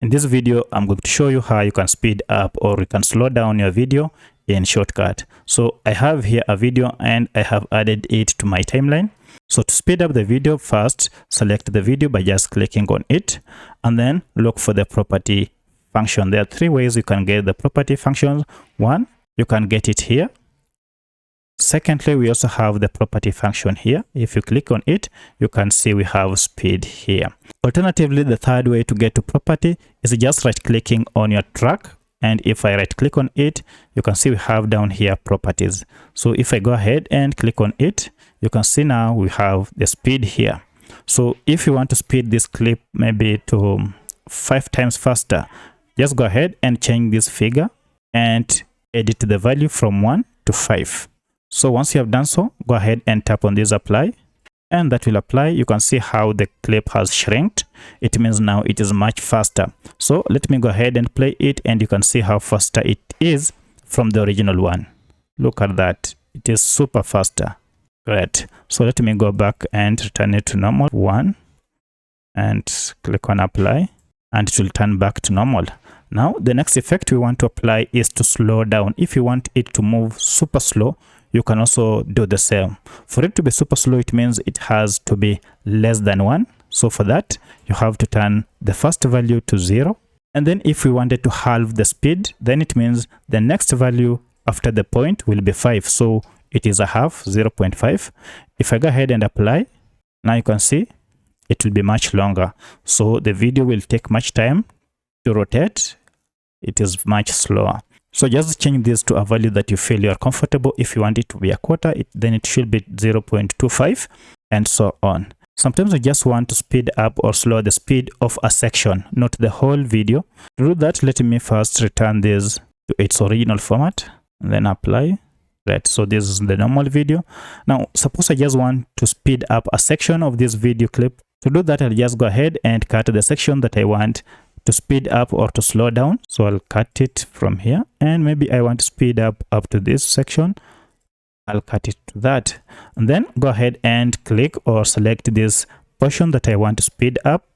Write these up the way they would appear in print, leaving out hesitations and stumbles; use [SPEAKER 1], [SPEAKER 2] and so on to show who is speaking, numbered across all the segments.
[SPEAKER 1] In this video, I'm going to show you how you can speed up or you can slow down your video in Shotcut. So I have here a video and I have added it to my timeline. So to speed up the video, first select the video by just clicking on it and then look for the property function. There are three ways you can get the property function. One, you can get it here. Secondly, we also have the property function here. If you click on it, you can see we have speed here. Alternatively, the third way to get to property is just right clicking on your track. And if I right click on it, you can see we have down here properties. So if I go ahead and click on it, you can see now we have the speed here. So if you want to speed this clip maybe to 5 times faster, just go ahead and change this figure and edit the value from 1 to 5. So once you have done so, go ahead and tap on this apply, and that will apply. You can see how the clip has shrinked. It means now it is much faster. So let me go ahead and play it, and you can see how faster it is from the original one. Look at that. It is super faster. Great. So let me go back and return it to normal 1 and click on apply, and it will turn back to normal. Now the next effect we want to apply is to slow down. If you want it to move super slow, you can also do the same. For it to be super slow, it means it has to be less than 1. So for that, you have to turn the first value to 0. And then if we wanted to halve the speed, then it means the next value after the point will be 5. So it is a half, 0.5. If I go ahead and apply, now you can see it will be much longer. So the video will take much time to rotate. It is much slower. So just change this to a value that you feel you are comfortable. If you want it to be a quarter, then it should be 0.25 and so on. Sometimes you just want to speed up or slow the speed of a section, not the whole video. To do that, let me first return this to its original format and then apply. Right, so this is the normal video. Now, suppose I just want to speed up a section of this video clip. To do that, I'll just go ahead and cut the section that I want to speed up or to slow down. So I'll cut it from here, and maybe I want to speed up to this section. I'll cut it to that, and then go ahead and click or select this portion that I want to speed up.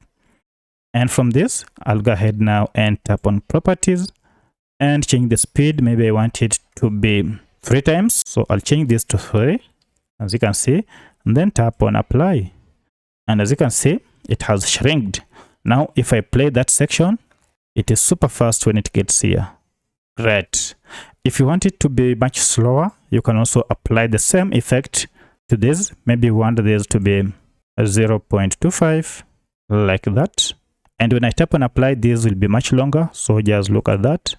[SPEAKER 1] And from this, I'll go ahead now and tap on properties and change the speed. Maybe I want it to be 3 times. So I'll change this to 3, as you can see, and then tap on apply. And as you can see, it has shrinked. Now, if I play that section, it is super fast when it gets here. Great. If you want it to be much slower, you can also apply the same effect to this. Maybe you want this to be 0.25, like that. And when I tap on apply, this will be much longer. So just look at that.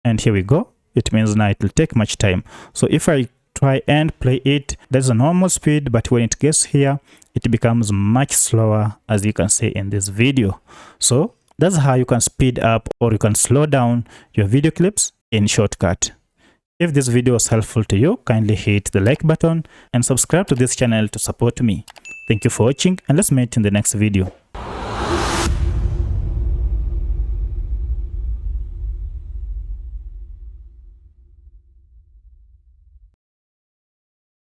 [SPEAKER 1] And here we go. It means now it will take much time. So if I try and play it, there's a normal speed, but when it gets here, it becomes much slower, as you can see in this video. So that's how you can speed up or you can slow down your video clips in Shotcut. If this video was helpful to you, kindly hit the like button and subscribe to this channel to support me. Thank you for watching, and let's meet in the next video.